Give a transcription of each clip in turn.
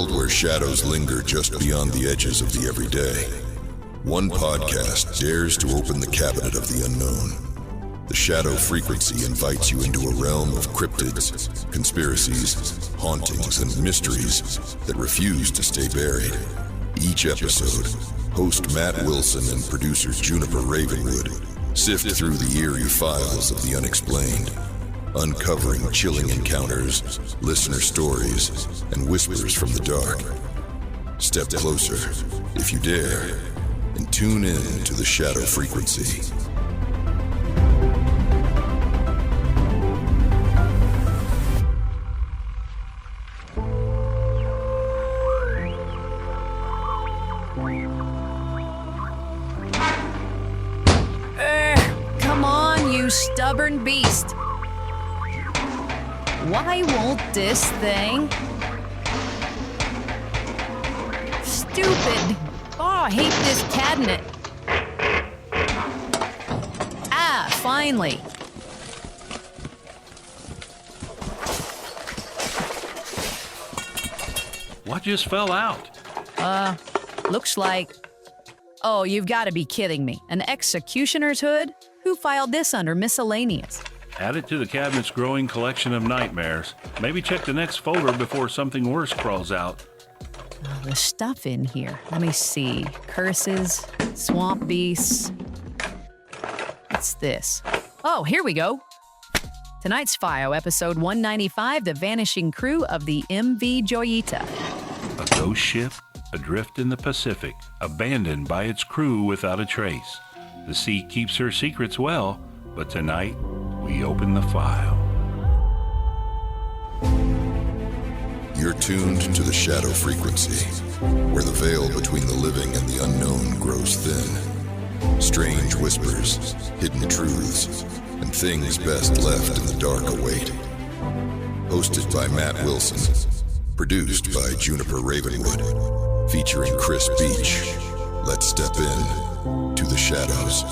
world where shadows linger just beyond the edges of the everyday, one podcast dares to open the cabinet of the unknown. The Shadow Frequency invites you into a realm of cryptids, conspiracies, hauntings, and mysteries that refuse to stay buried. Each episode, host Matt Wilson and producer Juniper Ravenwood sift through the eerie files of the unexplained, uncovering chilling encounters, listener stories, and whispers from the dark. Step closer, if you dare, and tune in to the Shadow Frequency. Come on, you stubborn beast. Why won't this thing? Stupid. Oh, I hate this cabinet. Ah, finally. What just fell out? Looks like... Oh, you've got to be kidding me. An executioner's hood? Who filed this under miscellaneous? Add it to the cabinet's growing collection of nightmares. Maybe check the next folder before something worse crawls out. Oh, the stuff in here. Let me see. Curses, swamp beasts. What's this? Oh, here we go. Tonight's file, episode 195, The Vanishing Crew of the MV Joyita. A ghost ship adrift in the Pacific, abandoned by its crew without a trace. The sea keeps her secrets well, but tonight we open the file. You're tuned to the Shadow Frequency, where the veil between the living and the unknown grows thin. Strange whispers, hidden truths, and things best left in the dark await. Hosted by Matt Wilson, produced by Juniper Ravenwood, featuring Chris Beach. Let's step in to the shadows.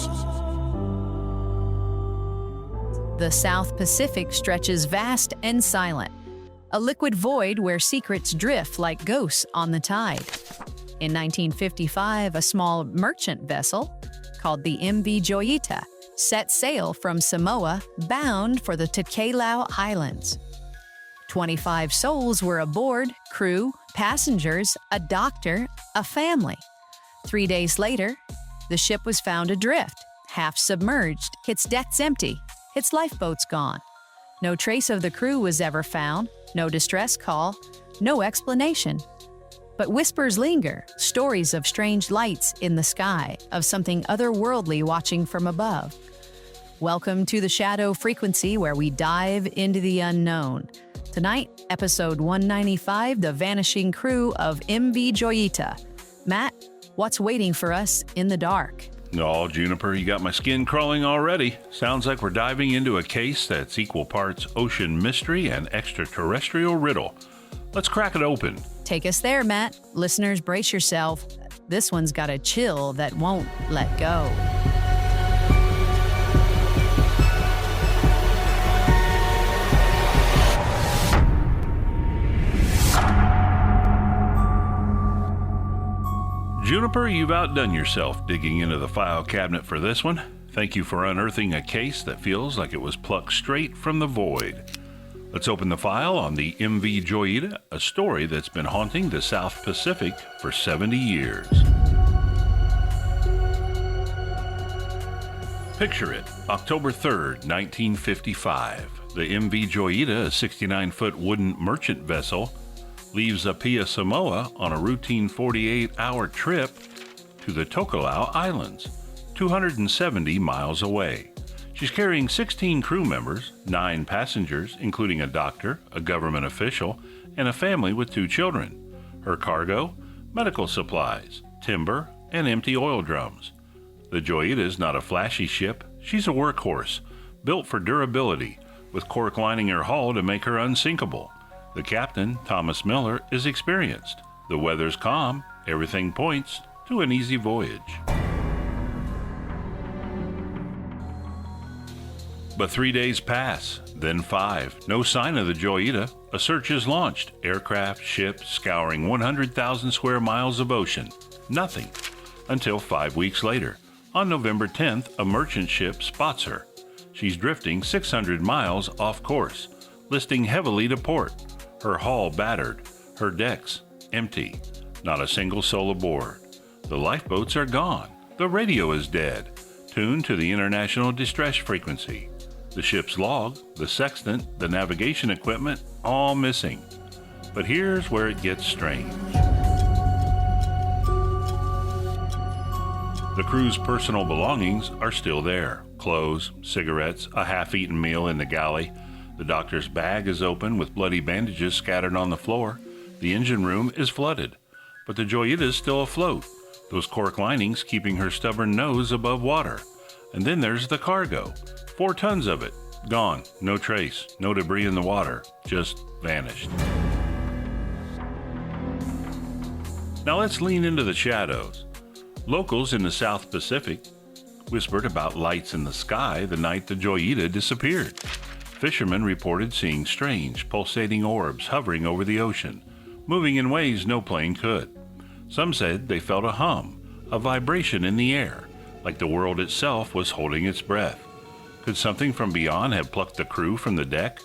The South Pacific stretches vast and silent, a liquid void where secrets drift like ghosts on the tide. In 1955, a small merchant vessel called the MV Joyita set sail from Samoa bound for the Tokelau Islands. 25 souls were aboard, crew, passengers, a doctor, a family. 3 days later, the ship was found adrift, half submerged, its decks empty, its lifeboats gone. No trace of the crew was ever found, no distress call, no explanation. But whispers linger, stories of strange lights in the sky, of something otherworldly watching from above. Welcome to the Shadow Frequency, where we dive into the unknown. Tonight, episode 195, The Vanishing Crew of MV Joyita. Matt, what's waiting for us in the dark? Oh, Juniper, you got my skin crawling already. Sounds like we're diving into a case that's equal parts ocean mystery and extraterrestrial riddle. Let's crack it open. Take us there, Matt. Listeners, brace yourself. This one's got a chill that won't let go. Juniper, you've outdone yourself digging into the file cabinet for this one. Thank you for unearthing a case that feels like it was plucked straight from the void. Let's open the file on the MV Joyita, a story that's been haunting the South Pacific for 70 years. Picture it, October 3rd, 1955. The MV Joyita, a 69-foot wooden merchant vessel, leaves Apia, Samoa on a routine 48-hour trip to the Tokelau Islands, 270 miles away. She's carrying 16 crew members, 9 passengers, including a doctor, a government official, and a family with 2 children. Her cargo, medical supplies, timber, and empty oil drums. The Joyita is not a flashy ship. She's a workhorse, built for durability, with cork lining her hull to make her unsinkable. The captain, Thomas Miller, is experienced. The weather's calm. Everything points to an easy voyage. But 3 days pass, then 5. No sign of the Joyita. A search is launched. Aircraft, ships, scouring 100,000 square miles of ocean. Nothing. Until 5 weeks later. On November 10th, a merchant ship spots her. She's drifting 600 miles off course, listing heavily to port. Her hull battered. Her decks empty. Not a single soul aboard. The lifeboats are gone. The radio is dead. Tuned to the international distress frequency. The ship's log, the sextant, the navigation equipment, all missing. But here's where it gets strange. The crew's personal belongings are still there. Clothes, cigarettes, a half-eaten meal in the galley. The doctor's bag is open with bloody bandages scattered on the floor. The engine room is flooded. But the Joyita is still afloat. Those cork linings keeping her stubborn nose above water. And then there's the cargo. 4 tons of it. Gone. No trace. No debris in the water. Just vanished. Now let's lean into the shadows. Locals in the South Pacific whispered about lights in the sky the night the Joyita disappeared. Fishermen reported seeing strange, pulsating orbs hovering over the ocean, moving in ways no plane could. Some said they felt a hum, a vibration in the air, like the world itself was holding its breath. Could something from beyond have plucked the crew from the deck?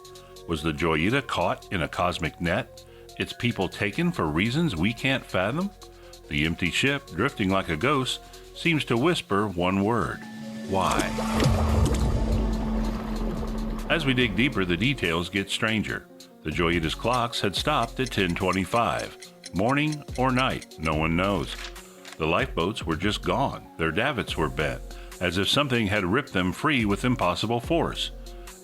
Was the Joyita caught in a cosmic net? Its people taken for reasons we can't fathom? The empty ship, drifting like a ghost, seems to whisper one word: why? As we dig deeper, the details get stranger. The Joyita's clocks had stopped at 10:25. Morning or night, no one knows. The lifeboats were just gone. Their davits were bent, as if something had ripped them free with impossible force.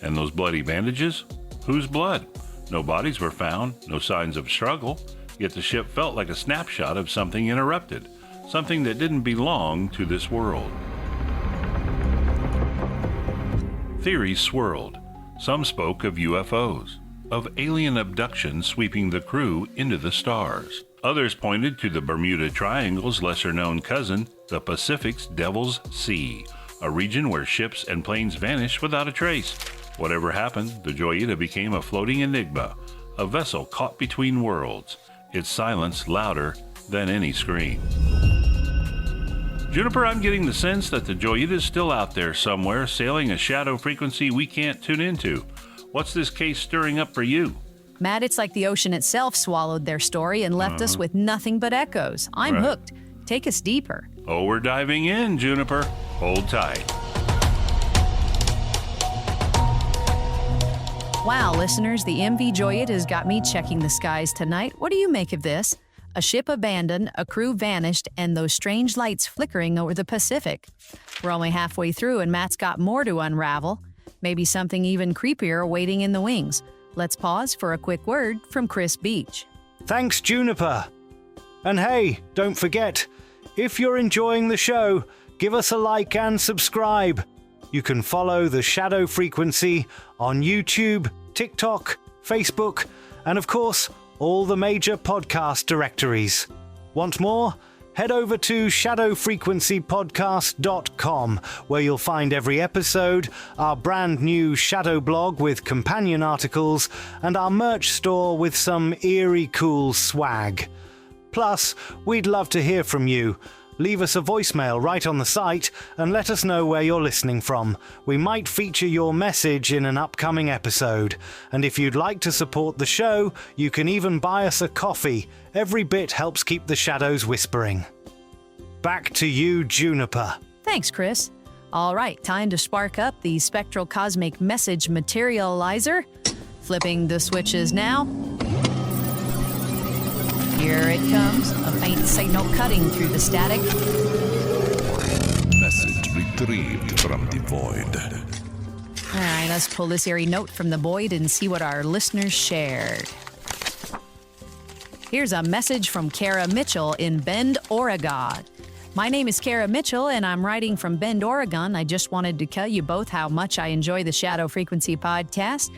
And those bloody bandages? Whose blood? No bodies were found, no signs of struggle, yet the ship felt like a snapshot of something interrupted, something that didn't belong to this world. Theories swirled. Some spoke of UFOs, of alien abduction sweeping the crew into the stars. Others pointed to the Bermuda Triangle's lesser-known cousin, the Pacific's Devil's Sea, a region where ships and planes vanished without a trace. Whatever happened, the Joyita became a floating enigma, a vessel caught between worlds, its silence louder than any scream. Juniper, I'm getting the sense that the Joyita is still out there somewhere, sailing a shadow frequency we can't tune into. What's this case stirring up for you? Matt, it's like the ocean itself swallowed their story and left us with nothing but echoes. I'm hooked. Take us deeper. Oh, we're diving in, Juniper. Hold tight. Wow, listeners, the MV Joyita has got me checking the skies tonight. What do you make of this? A ship abandoned, a crew vanished, and those strange lights flickering over the Pacific. We're only halfway through, and Matt's got more to unravel. Maybe something even creepier waiting in the wings. Let's pause for a quick word from Chris Beach. Thanks, Juniper. And hey, don't forget, if you're enjoying the show, give us a like and subscribe. You can follow the Shadow Frequency on YouTube, TikTok, Facebook, and of course, all the major podcast directories. Want more? Head over to shadowfrequencypodcast.com, where you'll find every episode, our brand new Shadow blog with companion articles, and our merch store with some eerie cool swag. Plus, we'd love to hear from you. Leave us a voicemail right on the site and let us know where you're listening from. We might feature your message in an upcoming episode. And if you'd like to support the show, you can even buy us a coffee. Every bit helps keep the shadows whispering. Back to you, Juniper. Thanks, Chris. All right, time to spark up the spectral cosmic message materializer. Flipping the switches now. Here it comes, a faint signal cutting through the static. Message retrieved from the void. All right, let's pull this eerie note from the void and see what our listeners shared. Here's a message from Kara Mitchell in Bend, Oregon. My name is Kara Mitchell, and I'm writing from Bend, Oregon. I just wanted to tell you both how much I enjoy the Shadow Frequency podcast.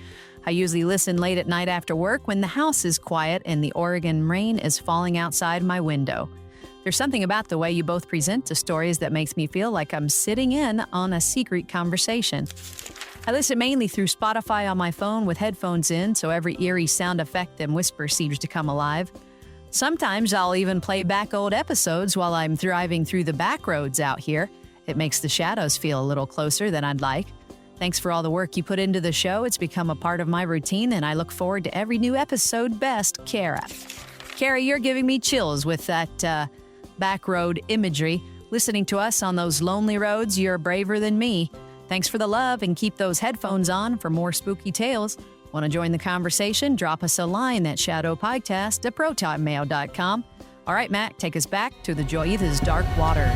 I usually listen late at night after work when the house is quiet and the Oregon rain is falling outside my window. There's something about the way you both present the stories that makes me feel like I'm sitting in on a secret conversation. I listen mainly through Spotify on my phone with headphones in, so every eerie sound effect and whisper seems to come alive. Sometimes I'll even play back old episodes while I'm driving through the back roads out here. It makes the shadows feel a little closer than I'd like. Thanks for all the work you put into the show. It's become a part of my routine, and I look forward to every new episode. Best, Kara. Kara, you're giving me chills with that back road imagery. Listening to us on those lonely roads, you're braver than me. Thanks for the love, and keep those headphones on for more spooky tales. Want to join the conversation? Drop us a line at shadowpodcast@protonmail.com. All right, Matt, take us back to the Joyita's dark waters.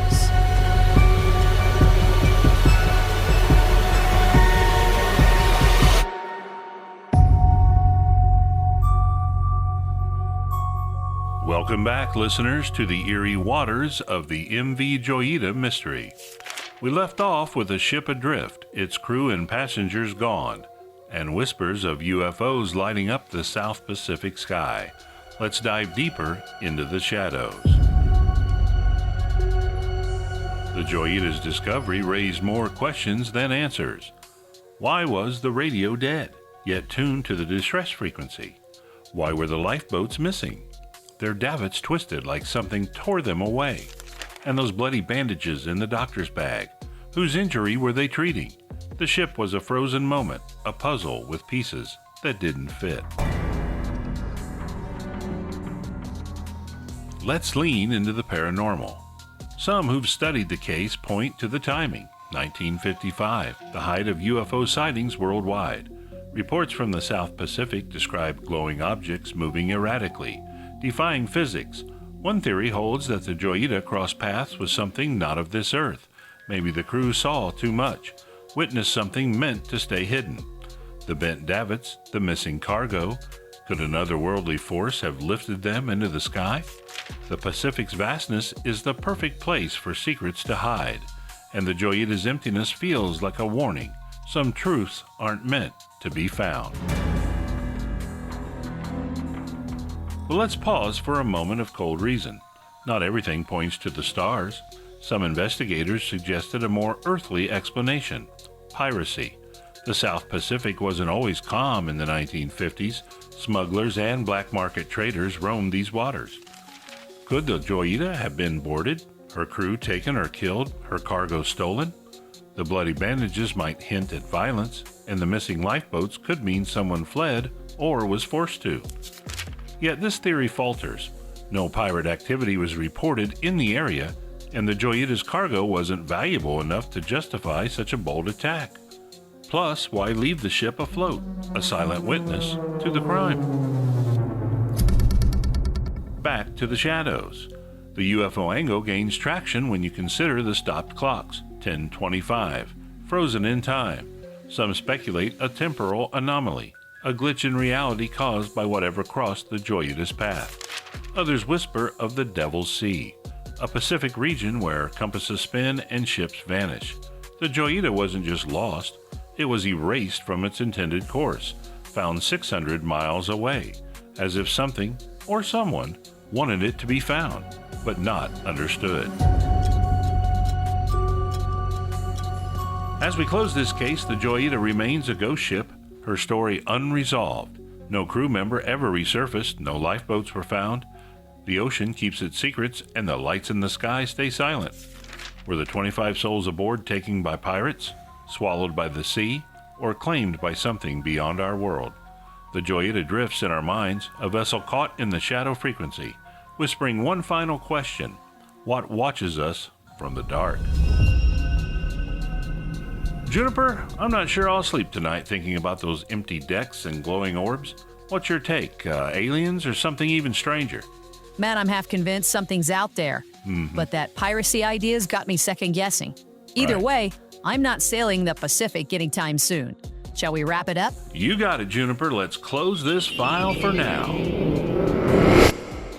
Welcome back, listeners, to the eerie waters of the MV Joyita mystery. We left off with a ship adrift, its crew and passengers gone, and whispers of UFOs lighting up the South Pacific sky. Let's dive deeper into the shadows. The Joyita's discovery raised more questions than answers. Why was the radio dead, yet tuned to the distress frequency? Why were the lifeboats missing? Their davits twisted like something tore them away. And those bloody bandages in the doctor's bag. Whose injury were they treating? The ship was a frozen moment, a puzzle with pieces that didn't fit. Let's lean into the paranormal. Some who've studied the case point to the timing, 1955, the height of UFO sightings worldwide. Reports from the South Pacific describe glowing objects moving erratically, defying physics. One theory holds that the Joyita crossed paths with something not of this earth. Maybe the crew saw too much, witnessed something meant to stay hidden. The bent davits, the missing cargo. Could an otherworldly force have lifted them into the sky? The Pacific's vastness is the perfect place for secrets to hide, and the Joyita's emptiness feels like a warning. Some truths aren't meant to be found. Well, let's pause for a moment of cold reason. Not everything points to the stars. Some investigators suggested a more earthly explanation: piracy. The South Pacific wasn't always calm in the 1950s. Smugglers and black market traders roamed these waters. Could the Joyita have been boarded, her crew taken or killed, her cargo stolen? The bloody bandages might hint at violence, and the missing lifeboats could mean someone fled or was forced to. Yet this theory falters. No pirate activity was reported in the area, and the Joyita's cargo wasn't valuable enough to justify such a bold attack. Plus, why leave the ship afloat, a silent witness to the crime? Back to the shadows. The UFO angle gains traction when you consider the stopped clocks, 10:25, frozen in time. Some speculate a temporal anomaly, a glitch in reality caused by whatever crossed the Joyita's path. Others whisper of the Devil's Sea, a Pacific region where compasses spin and ships vanish. The Joyita wasn't just lost, it was erased from its intended course, found 600 miles away, as if something or someone wanted it to be found, but not understood. As we close this case, the Joyita remains a ghost ship, her story unresolved. No crew member ever resurfaced, no lifeboats were found. The ocean keeps its secrets, and the lights in the sky stay silent. Were the 25 souls aboard taken by pirates, swallowed by the sea, or claimed by something beyond our world? The Joyita drifts in our minds, a vessel caught in the shadow frequency, whispering one final question: what watches us from the dark? Juniper, I'm not sure I'll sleep tonight thinking about those empty decks and glowing orbs. What's your take? Aliens or something even stranger? Matt, I'm half convinced something's out there. But that piracy idea's got me second-guessing. Either way, I'm not sailing the Pacific anytime soon. Shall we wrap it up? You got it, Juniper. Let's close this file for now.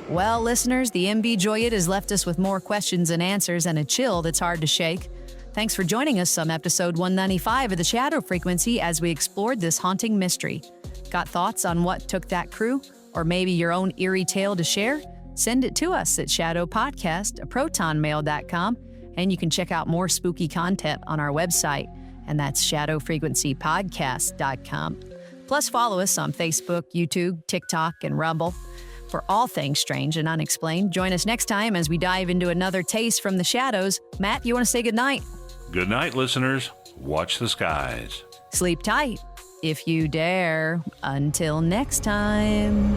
Well, listeners, the MV Joyita has left us with more questions and answers and a chill that's hard to shake. Thanks for joining us on episode 195 of The Shadow Frequency as we explored this haunting mystery. Got thoughts on what took that crew? Or maybe your own eerie tale to share? Send it to us at shadowpodcast@protonmail.com, and you can check out more spooky content on our website and that's shadowfrequencypodcast.com. Plus, follow us on Facebook, YouTube, TikTok, and Rumble. For all things strange and unexplained, join us next time as we dive into another taste from the shadows. Matt, you want to say goodnight? Good night, listeners. Watch the skies. Sleep tight, if you dare. Until next time.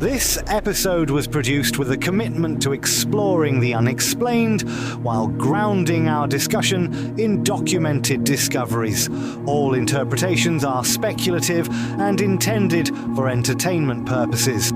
This episode was produced with a commitment to exploring the unexplained while grounding our discussion in documented discoveries. All interpretations are speculative and intended for entertainment purposes.